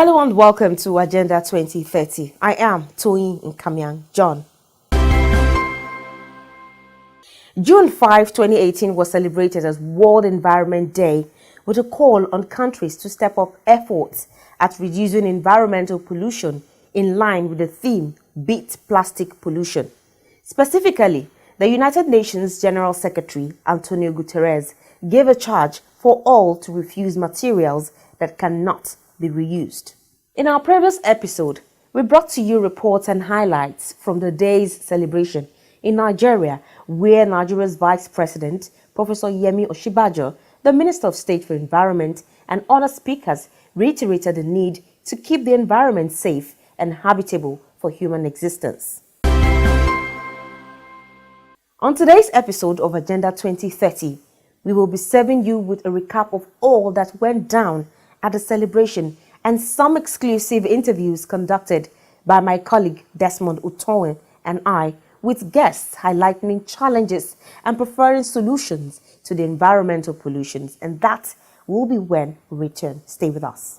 Hello and welcome to Agenda 2030. I am Toyin Nkamiang John. June 5, 2018 was celebrated as World Environment Day with a call on countries to step up efforts at reducing environmental pollution in line with the theme Beat Plastic Pollution. Specifically, the United Nations General Secretary Antonio Guterres gave a charge for all to refuse materials that cannot be reused. In our previous episode, we brought to you reports and highlights from the day's celebration in Nigeria, where Nigeria's Vice President, Professor Yemi Osinbajo, the Minister of State for Environment, and other speakers reiterated the need to keep the environment safe and habitable for human existence. On today's episode of Agenda 2030, we will be serving you with a recap of all that went down at the celebration and some exclusive interviews conducted by my colleague Desmond Utowen and I with guests highlighting challenges and preferring solutions to the environmental pollutions. And that will be when we return. Stay with us.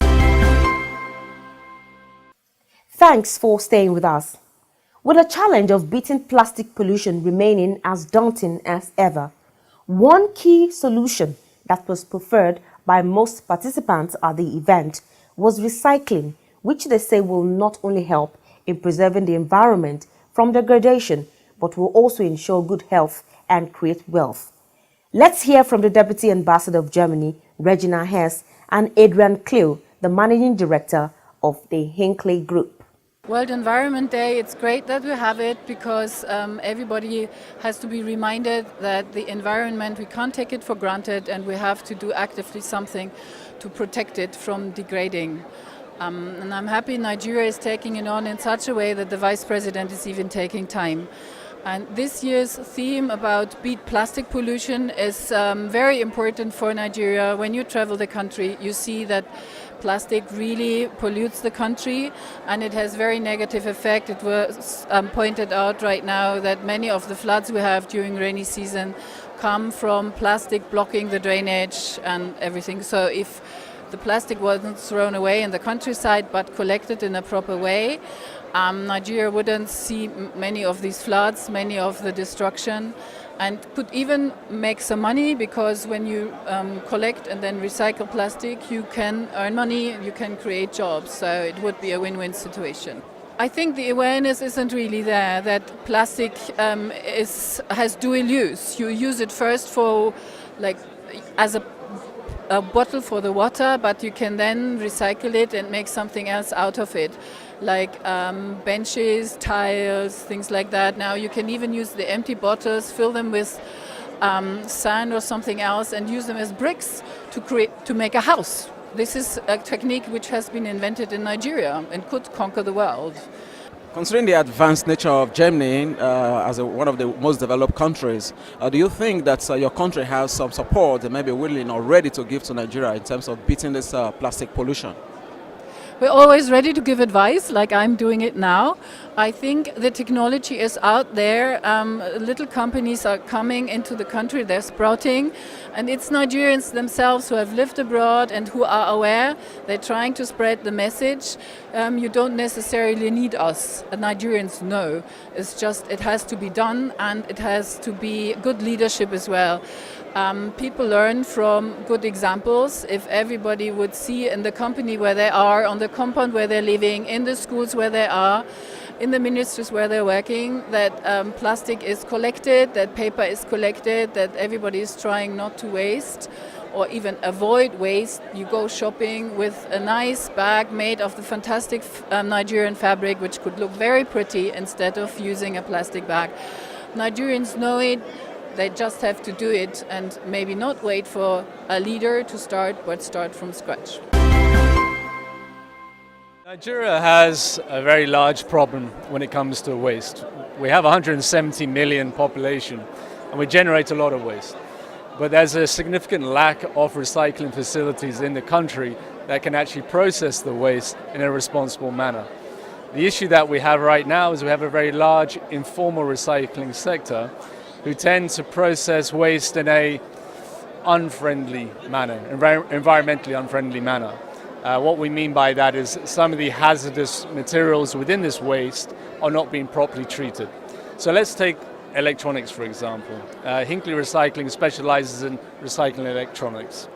Thanks for staying with us. With the challenge of beating plastic pollution remaining as daunting as ever, one key solution that was preferred by most participants at the event was recycling, which they say will not only help in preserving the environment from degradation, but will also ensure good health and create wealth. Let's hear from the Deputy Ambassador of Germany, Regina Hess, and Adrian Kleu, the Managing Director of the Hinckley Group. World Environment Day, it's great that we have it because everybody has to be reminded that the environment, we can't take it for granted and we have to do actively something to protect it from degrading. And I'm happy Nigeria is taking it on in such a way that the Vice President is even taking time. And this year's theme about beat plastic pollution is very important for Nigeria. When you travel the country, you see that plastic really pollutes the country and it has very negative effect. It was pointed out right now that many of the floods we have during rainy season come from plastic blocking the drainage and everything. So if the plastic wasn't thrown away in the countryside but collected in a proper way, Nigeria wouldn't see many of these floods, many of the destruction, and could even make some money because when you collect and then recycle plastic, you can earn money, you can create jobs. So it would be a win-win situation. I think the awareness isn't really there that plastic has dual use. You use it first for as a bottle for the water, but you can then recycle it and make something else out of it, like benches, tiles, things like that. Now you can even use the empty bottles, fill them with sand or something else and use them as bricks to make a house. This is a technique which has been invented in Nigeria and could conquer the world. Considering the advanced nature of Germany as one of the most developed countries, do you think that your country has some support and maybe willing or ready to give to Nigeria in terms of beating this plastic pollution? We're always ready to give advice, like I'm doing it now. I think the technology is out there. Little companies are coming into the country, they're sprouting, and it's Nigerians themselves who have lived abroad and who are aware. They're trying to spread the message. You don't necessarily need us. Nigerians know. It's just it has to be done and it has to be good leadership as well. People learn from good examples. If everybody would see in the company where they are, on the compound where they're living, in the schools where they are, in the ministries where they're working, that plastic is collected, that paper is collected, that everybody is trying not to waste or even avoid waste. You go shopping with a nice bag made of the fantastic Nigerian fabric, which could look very pretty instead of using a plastic bag. Nigerians know it. They just have to do it and maybe not wait for a leader to start, but start from scratch. Nigeria has a very large problem when it comes to waste. We have 170 million population and we generate a lot of waste. But there's a significant lack of recycling facilities in the country that can actually process the waste in a responsible manner. The issue that we have right now is we have a very large informal recycling sector who tend to process waste in a unfriendly manner, environmentally unfriendly manner. What we mean by that is some of the hazardous materials within this waste are not being properly treated. So let's take electronics, for example. Hinkley Recycling specializes in recycling electronics.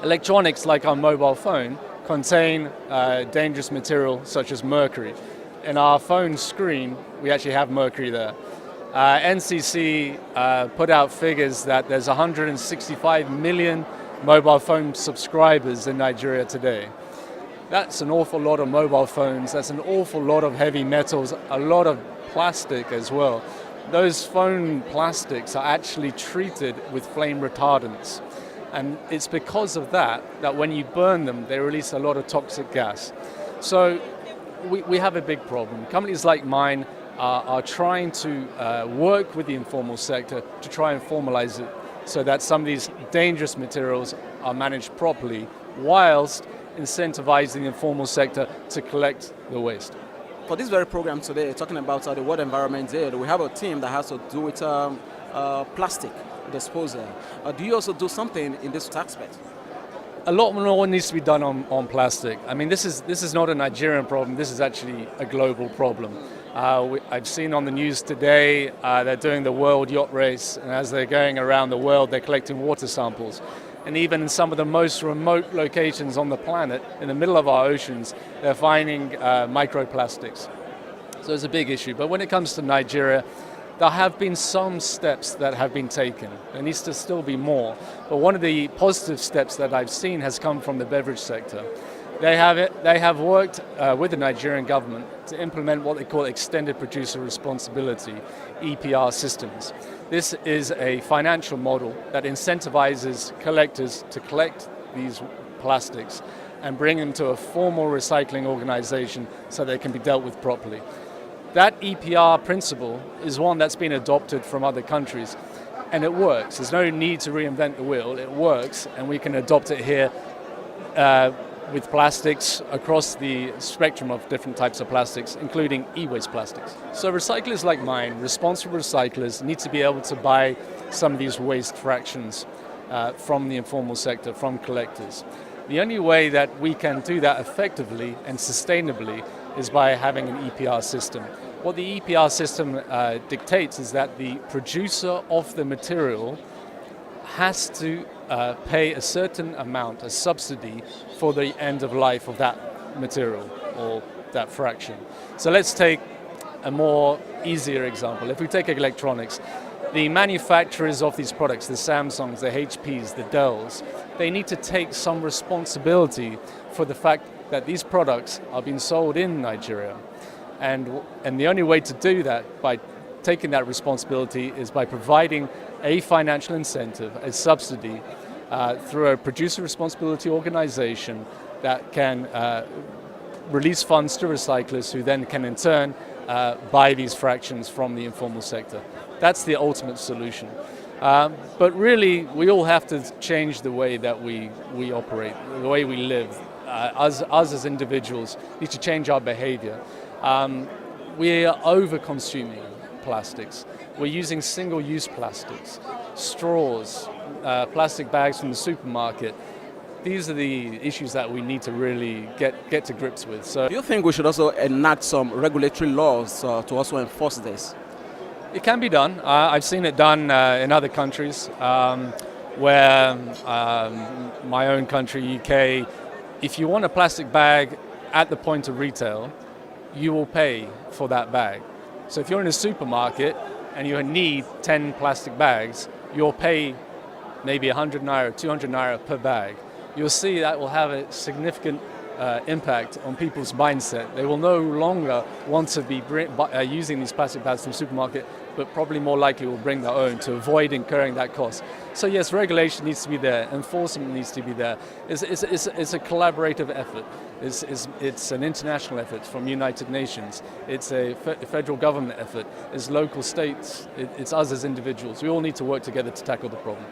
Electronics, like our mobile phone, contain dangerous material such as mercury. In our phone screen, we actually have mercury there. NCC put out figures that there's 165 million mobile phone subscribers in Nigeria today. That's an awful lot of mobile phones, that's an awful lot of heavy metals, a lot of plastic as well. Those phone plastics are actually treated with flame retardants. And it's because of that when you burn them, they release a lot of toxic gas. So we have a big problem. Companies like mine are trying to work with the informal sector to try and formalize it so that some of these dangerous materials are managed properly whilst incentivizing the informal sector to collect the waste. For this very program today, talking about the World Environment Day, we have a team that has to do with plastic disposal. Do you also do something in this aspect? A lot more needs to be done on plastic. I mean, this is not a Nigerian problem, this is actually a global problem. I've seen on the news today they're doing the World Yacht Race, and as they're going around the world, they're collecting water samples. And even in some of the most remote locations on the planet, in the middle of our oceans, they're finding microplastics. So it's a big issue. But when it comes to Nigeria, there have been some steps that have been taken. There needs to still be more. But one of the positive steps that I've seen has come from the beverage sector. They have worked with the Nigerian government to implement what they call extended producer responsibility, EPR systems. This is a financial model that incentivizes collectors to collect these plastics and bring them to a formal recycling organization so they can be dealt with properly. That EPR principle is one that's been adopted from other countries, and it works. There's no need to reinvent the wheel. It works, and we can adopt it here with plastics across the spectrum of different types of plastics, including e-waste plastics. So recyclers like mine, responsible recyclers, need to be able to buy some of these waste fractions from the informal sector, from collectors. The only way that we can do that effectively and sustainably is by having an EPR system. What the EPR system dictates is that the producer of the material has to pay a certain amount, a subsidy, for the end of life of that material or that fraction. So let's take a more easier example. If we take electronics, the manufacturers of these products, the Samsungs, the HPs, the Dells, they need to take some responsibility for the fact that these products are being sold in Nigeria. And the only way to do that, by taking that responsibility, is by providing a financial incentive, a subsidy, through a producer responsibility organization that can release funds to recyclers who then can in turn buy these fractions from the informal sector. That's the ultimate solution. But really, we all have to change the way that we operate, the way we live. Us as individuals need to change our behavior. We are over-consuming plastics. We're using single-use plastics, straws, plastic bags from the supermarket. These are the issues that we need to really get to grips with. So, do you think we should also enact some regulatory laws to also enforce this? It can be done. I've seen it done in other countries, where my own country, UK, if you want a plastic bag at the point of retail, you will pay for that bag. So if you're in a supermarket and you need 10 plastic bags, you'll pay maybe 100 naira, 200 naira per bag. You'll see that will have a significant impact on people's mindset. They will no longer want to be using these plastic bags from the supermarket, but probably more likely will bring their own to avoid incurring that cost. So yes, regulation needs to be there, enforcement needs to be there. It's a collaborative effort. It's an international effort from United Nations. It's a federal government effort. It's local states. It's us as individuals. We all need to work together to tackle the problem.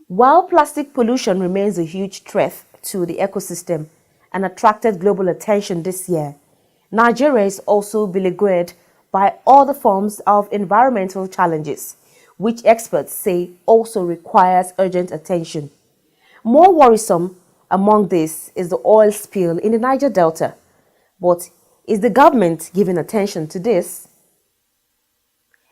While plastic pollution remains a huge threat to the ecosystem and attracted global attention this year, Nigeria is also beleaguered by other forms of environmental challenges, which experts say also requires urgent attention. More worrisome among this is the oil spill in the Niger Delta. But is the government giving attention to this?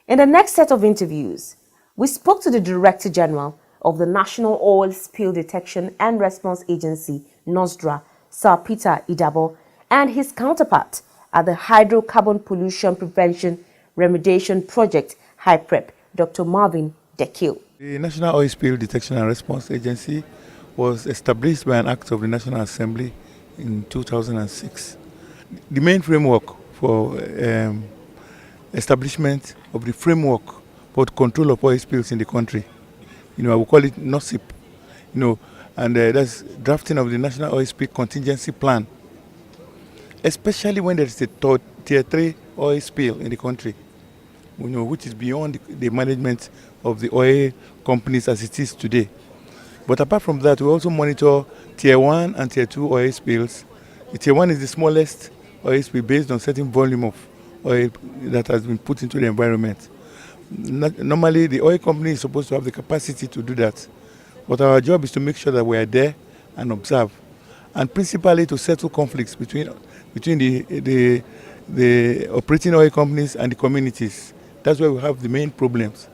In the next set of interviews, we spoke to the Director General of the National Oil Spill Detection and Response Agency, NOSDRA, Sir Peter Idabo, and his counterpart at the Hydrocarbon Pollution Prevention Remediation Project, HYPREP, Dr. Marvin Dekil. The National Oil Spill Detection and Response Agency was established by an act of the National Assembly in 2006. The main framework for establishment of the framework for control of oil spills in the country, I will call it NOSIP, and that's drafting of the National Oil Spill Contingency Plan, especially when there is a tier 3 oil spill in the country, which is beyond the management of the oil companies as it is today. But apart from that, we also monitor tier 1 and tier 2 oil spills. The tier 1 is the smallest oil spill based on certain volume of oil that has been put into the environment. Normally, the oil company is supposed to have the capacity to do that. But our job is to make sure that we are there and observe, and principally to settle conflicts between the operating oil companies and the communities. That's where we have the main problems.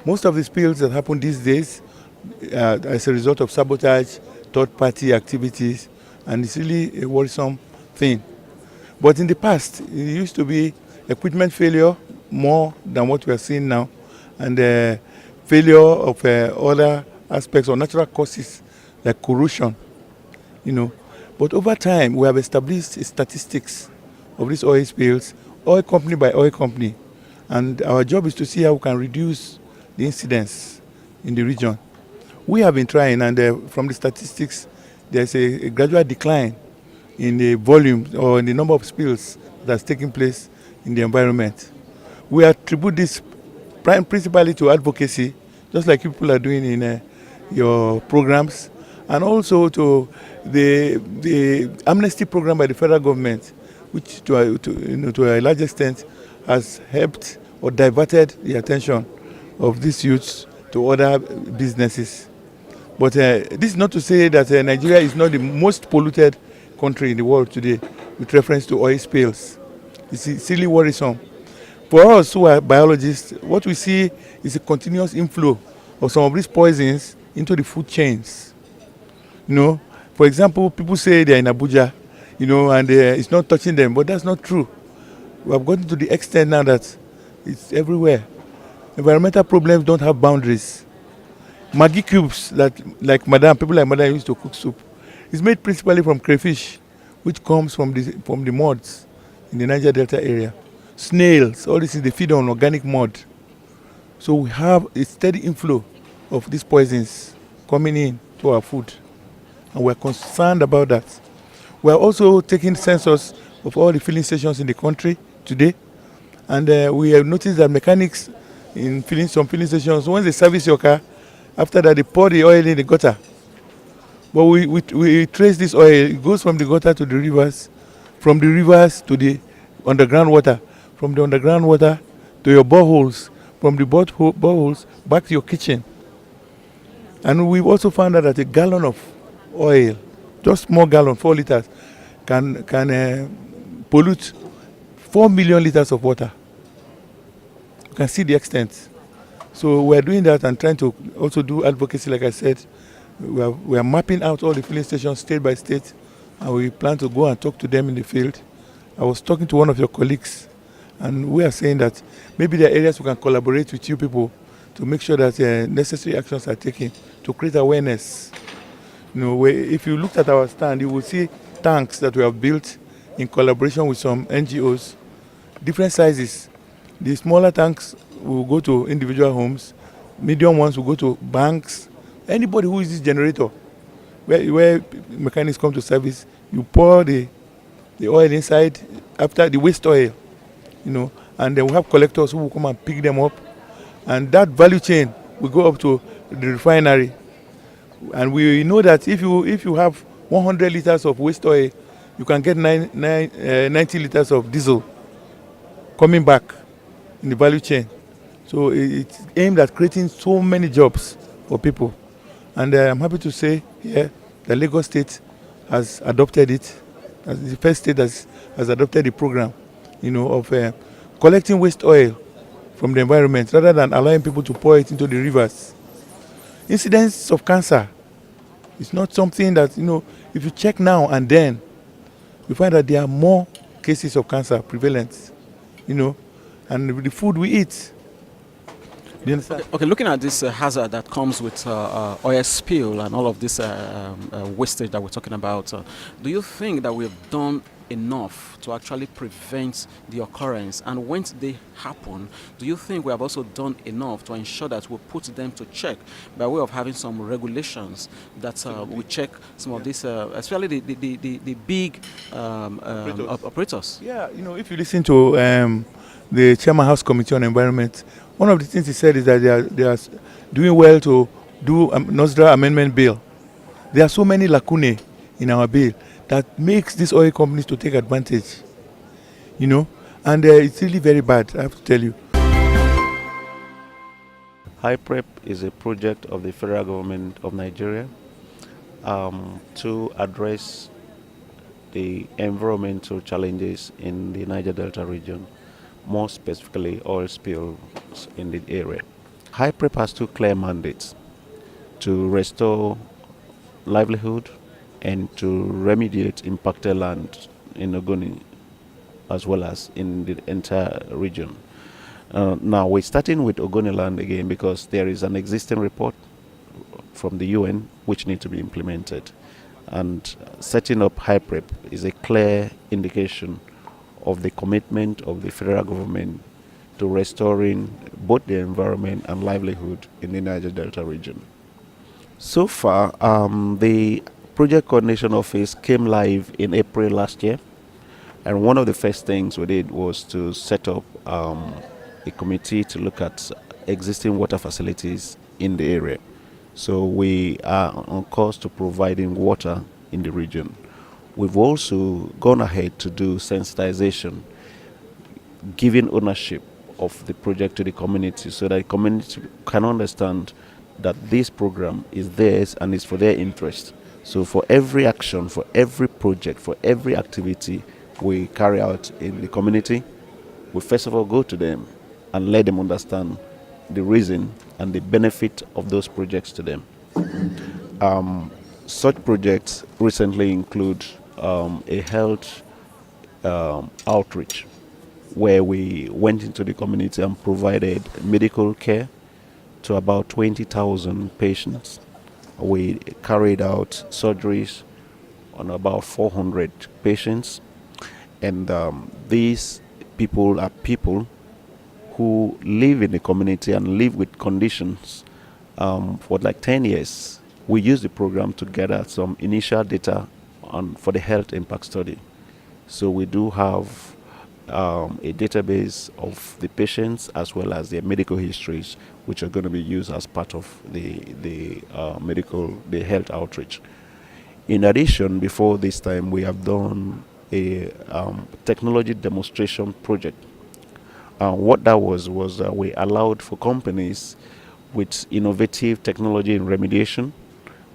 Most of the spills that happen these days as a result of sabotage, third-party activities, and it's really a worrisome thing. But in the past, it used to be equipment failure more than what we are seeing now, and failure of other aspects or natural causes like corrosion, But over time, we have established statistics of these oil spills, oil company by oil company, and our job is to see how we can reduce the incidence in the region. We have been trying, and from the statistics, there's a gradual decline in the volume or in the number of spills that's taking place in the environment. We attribute this principally to advocacy, just like people are doing in your programs, and also to the amnesty program by the federal government, which to a large extent has helped or diverted the attention of these youths to other businesses. But this is not to say that Nigeria is not the most polluted country in the world today with reference to oil spills. It's really worrisome. For us who are biologists, what we see is a continuous inflow of some of these poisons into the food chains. For example, people say they're in Abuja, and it's not touching them, but that's not true. We have gotten to the extent now that it's everywhere. Environmental problems don't have boundaries. Maggi cubes people like Madam used to cook soup, is made principally from crayfish, which comes from the muds in the Niger Delta area. Snails, all this is they feed on organic mud. So we have a steady inflow of these poisons coming in to our food, and we're concerned about that. We are also taking census of all the filling stations in the country today, and we have noticed that mechanics in some filling stations, once they service your car, after that they pour the oil in the gutter. But we trace this oil, it goes from the gutter to the rivers, from the rivers to the underground water, from the underground water to your boreholes, from the boreholes back to your kitchen. And we've also found out that a gallon of oil, just small gallon, 4 liters, can pollute 4 million liters of water. You can see the extent. So we're doing that and trying to also do advocacy, like I said. We are mapping out all the filling stations state by state, and we plan to go and talk to them in the field. I was talking to one of your colleagues, and we are saying that maybe there are areas we can collaborate with you people to make sure that necessary actions are taken to create awareness. If you looked at our stand, you will see tanks that we have built in collaboration with some NGOs, different sizes. The smaller tanks will go to individual homes, medium ones will go to banks, anybody who uses generator, where mechanics come to service, you pour the oil inside after the waste oil, and then we have collectors who will come and pick them up, and that value chain will go up to the refinery. And we know that if you have 100 liters of waste oil, you can get 90 liters of diesel coming back in the value chain. So it's aimed at creating so many jobs for people. And I'm happy to say Yeah, the Lagos State has adopted it. As the first state has adopted the program, of collecting waste oil from the environment rather than allowing people to pour it into the rivers. Incidence of cancer is not something that, if you check now and then, you find that there are more cases of cancer prevalent, and with the food we eat. Do you understand? Okay, looking at this hazard that comes with oil spill and all of this wastage that we're talking about, do you think that we've done enough to actually prevent the occurrence? And when they happen, do you think we have also done enough to ensure that we put them to check by way of having some regulations that we check some of these, especially the big operators? Yeah, if you listen to the Chairman House Committee on Environment, one of the things he said is that they are doing well to do a Nostra Amendment Bill. There are so many lacunae in our bill that makes these oil companies to take advantage, and it's really very bad, I have to tell you. HyPrep is a project of the federal government of Nigeria to address the environmental challenges in the Niger Delta region, more specifically oil spills in the area. HyPrep has two clear mandates: to restore livelihood and to remediate impacted land in Ogoni as well as in the entire region. Now we're starting with Ogoni land again because there is an existing report from the UN which needs to be implemented, and setting up HyPrep is a clear indication of the commitment of the federal government to restoring both the environment and livelihood in the Niger Delta region. So far, the Project Coordination Office came live in April last year, and one of the first things we did was to set up a committee to look at existing water facilities in the area. So we are on course to providing water in the region. We've also gone ahead to do sensitization, giving ownership of the project to the community so that the community can understand that this program is theirs and is for their interest. So for every action, for every project, for every activity we carry out in the community, we first of all go to them and let them understand the reason and the benefit of those projects to them. Such projects recently include a health outreach where we went into the community and provided medical care to about 20,000 patients. We carried out surgeries on about 400 patients, and these people are people who live in the community and live with conditions for like 10 years. We used the program to gather some initial data for the health impact study. So we do have a database of the patients as well as their medical histories, which are going to be used as part of the health outreach. In addition, before this time, we have done a technology demonstration project. What that was we allowed for companies with innovative technology in remediation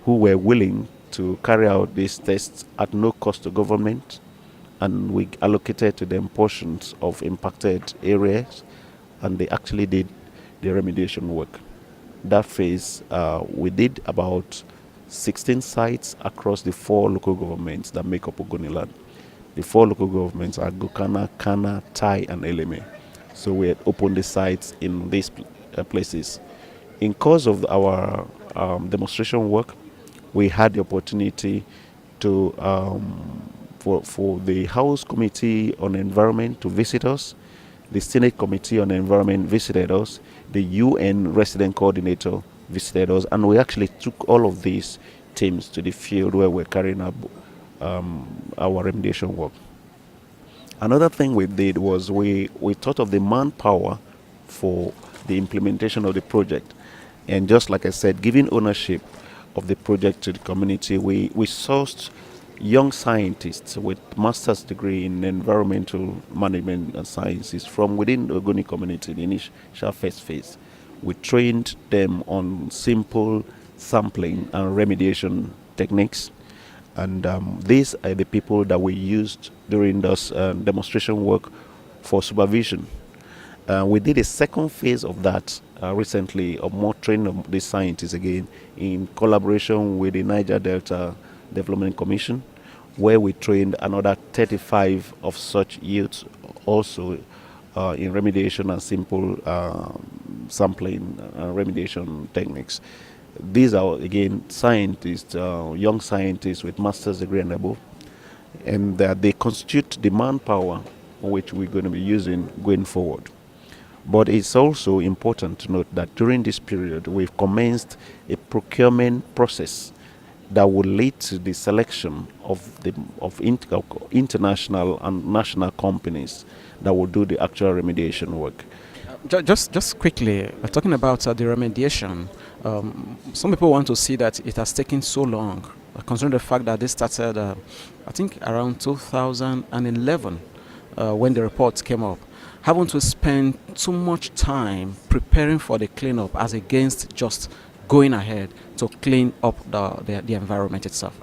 who were willing to carry out these tests at no cost to government, and we allocated to them portions of impacted areas, and they actually did the remediation work. That phase, we did about 16 sites across the 4 local governments that make up Ogoniland. The 4 local governments are Gokana, Kana, Tai, and Eleme. So we had opened the sites in these places. In course of our demonstration work, we had the opportunity to for the House Committee on Environment to visit us, the Senate Committee on Environment visited us, the UN Resident Coordinator visited us, and we actually took all of these teams to the field where we're carrying out our remediation work. Another thing we did was we thought of the manpower for the implementation of the project. And just like I said, giving ownership of the project to the community, we sourced young scientists with master's degree in environmental management and sciences from within the Ogoni community, the initial first phase. We trained them on simple sampling and remediation techniques. And these are the people that we used during this demonstration work for supervision. We did a second phase of that recently, of more training of the scientists again, in collaboration with the Niger Delta Development Commission, where we trained another 35 of such youths also in remediation and simple sampling remediation techniques. These are again scientists, young scientists with master's degree and above, and they constitute the manpower which we're going to be using going forward. But it's also important to note that during this period, we've commenced a procurement process that will lead to the selection of international and national companies that will do the actual remediation work. Just quickly, talking about the remediation, some people want to see that it has taken so long, considering the fact that this started, I think, around 2011 when the reports came up. Haven't we spent too much time preparing for the cleanup as against just going ahead to clean up the environment itself?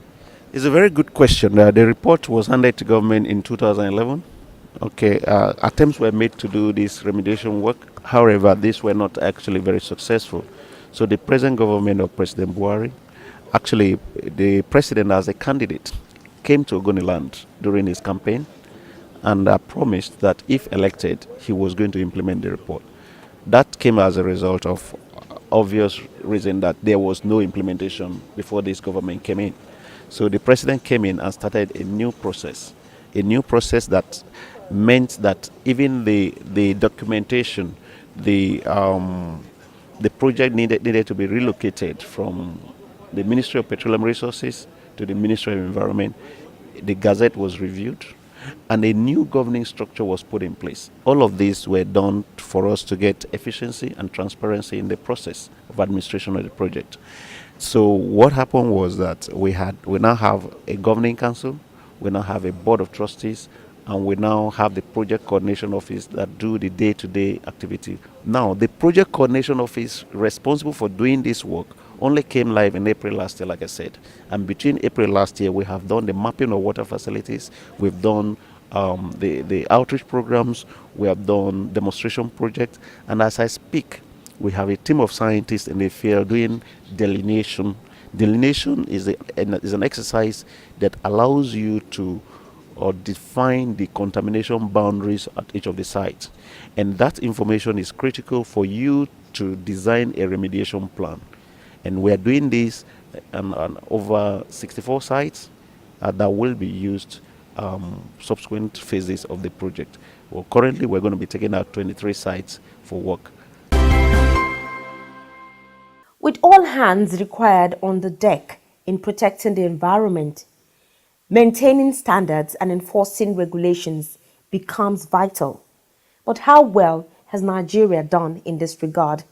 It's a very good question. The report was handed to government in 2011. Okay, attempts were made to do this remediation work. However, these were not actually very successful. So the present government of President Buhari, actually the president as a candidate, came to Ogoniland during his campaign and promised that if elected, he was going to implement the report. That came as a result of obvious reason that there was no implementation before this government came in. So the president came in and started a new process that meant that even the documentation, the project needed to be relocated from the Ministry of Petroleum Resources to the Ministry of Environment. The Gazette was reviewed, and a new governing structure was put in place. All of these were done for us to get efficiency and transparency in the process of administration of the project. So what happened was that we now have a governing council, we now have a board of trustees, and we now have the project coordination office that do the day-to-day activity. Now, the project coordination office responsible for doing this work only came live in April last year, like I said. And between April last year, we have done the mapping of water facilities, we've done the outreach programs, we have done demonstration projects, and as I speak, we have a team of scientists in the field doing delineation. Delineation is an exercise that allows you to define the contamination boundaries at each of the sites. And that information is critical for you to design a remediation plan. And we are doing this on over 64 sites that will be used subsequent phases of the project. Well, currently, we're going to be taking out 23 sites for work. With all hands required on the deck in protecting the environment, maintaining standards and enforcing regulations becomes vital. But how well has Nigeria done in this regard?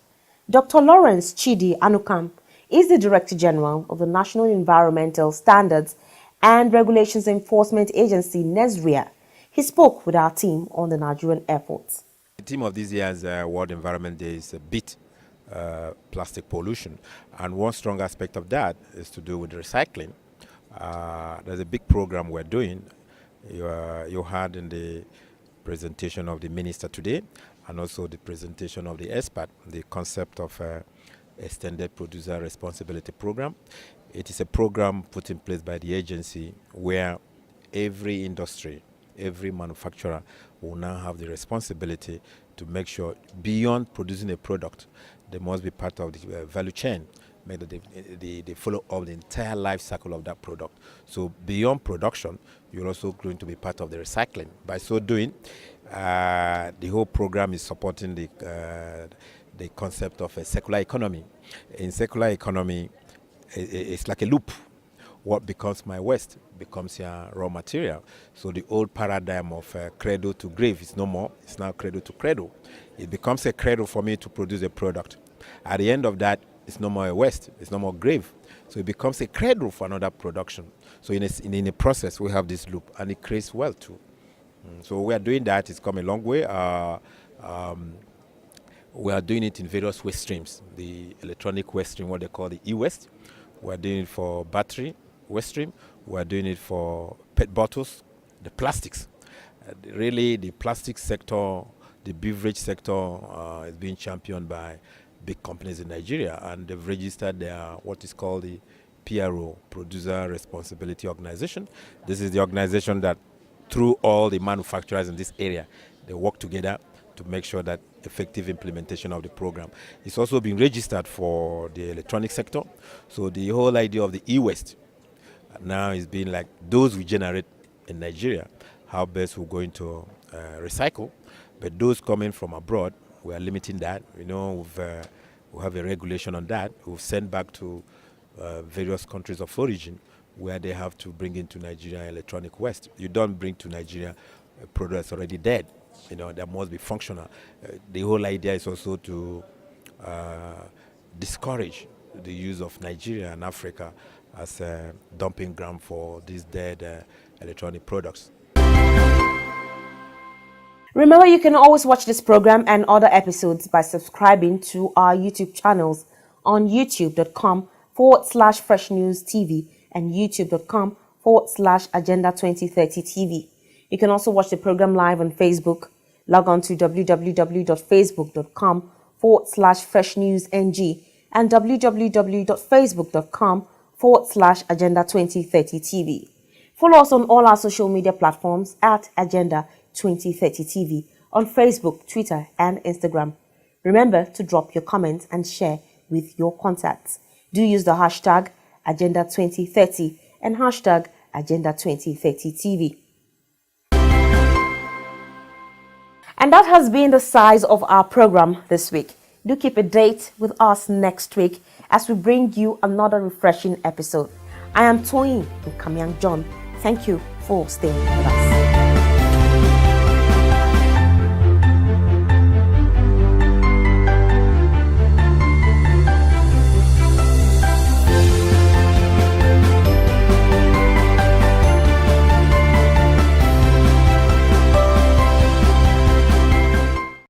Dr. Lawrence Chidi Anukam is the Director General of the National Environmental Standards and Regulations Enforcement Agency, NESRIA. He spoke with our team on the Nigerian efforts. The theme of this year's World Environment Day is Beat Plastic Pollution. And one strong aspect of that is to do with recycling. There's a big program we're doing. You had in the presentation of the minister today, and also the presentation of the expert, the concept of Extended Producer Responsibility Program. It is a program put in place by the agency where every industry, every manufacturer will now have the responsibility to make sure beyond producing a product, they must be part of the value chain. Make that they follow up the entire life cycle of that product. So beyond production, you're also going to be part of the recycling. By so doing, the whole program is supporting the concept of a circular economy. In circular economy, it's like a loop. What becomes my waste becomes your raw material. So the old paradigm of cradle to grave is no more. It's now cradle to cradle. It becomes a cradle for me to produce a product. At the end of that, it's no more a waste, it's no more grave. So it becomes a cradle for another production. So in a process, we have this loop, and it creates wealth too. So we are doing that. It's come a long way. We are doing it in various waste streams. The electronic waste stream, what they call the e-waste. We are doing it for battery. waste stream. We're doing it for PET bottles, the plastics. Really, the plastic sector, the beverage sector is being championed by big companies in Nigeria, and they've registered their what is called the PRO, Producer Responsibility Organization. This is the organization that, through all the manufacturers in this area, they work together to make sure that effective implementation of the program. It's also been registered for the electronic sector. So the whole idea of the e-waste now is being like those we generate in Nigeria, how best we're going to recycle. But those coming from abroad, we are limiting that. We have a regulation on that. We've sent back to various countries of origin where they have to bring into Nigeria electronic waste. You don't bring to Nigeria a product that's already dead. That must be functional. The whole idea is also to discourage the use of Nigeria and Africa as a dumping ground for these dead electronic products. Remember, you can always watch this program and other episodes by subscribing to our YouTube channels on youtube.com/Fresh News TV and youtube.com/Agenda 2030 TV. You can also watch the program live on Facebook. Log on to www.facebook.com/Fresh News NG and www.facebook.com/Agenda 2030 TV. Follow us on all our social media platforms at Agenda 2030 TV on Facebook, Twitter, and Instagram. Remember to drop your comments and share with your contacts. Do use the hashtag Agenda 2030 and hashtag Agenda 2030 TV. And that has been the size of our program this week. Do keep a date with us next week as we bring you another refreshing episode. I am Toyin Nkamiang John. Thank you for staying with us.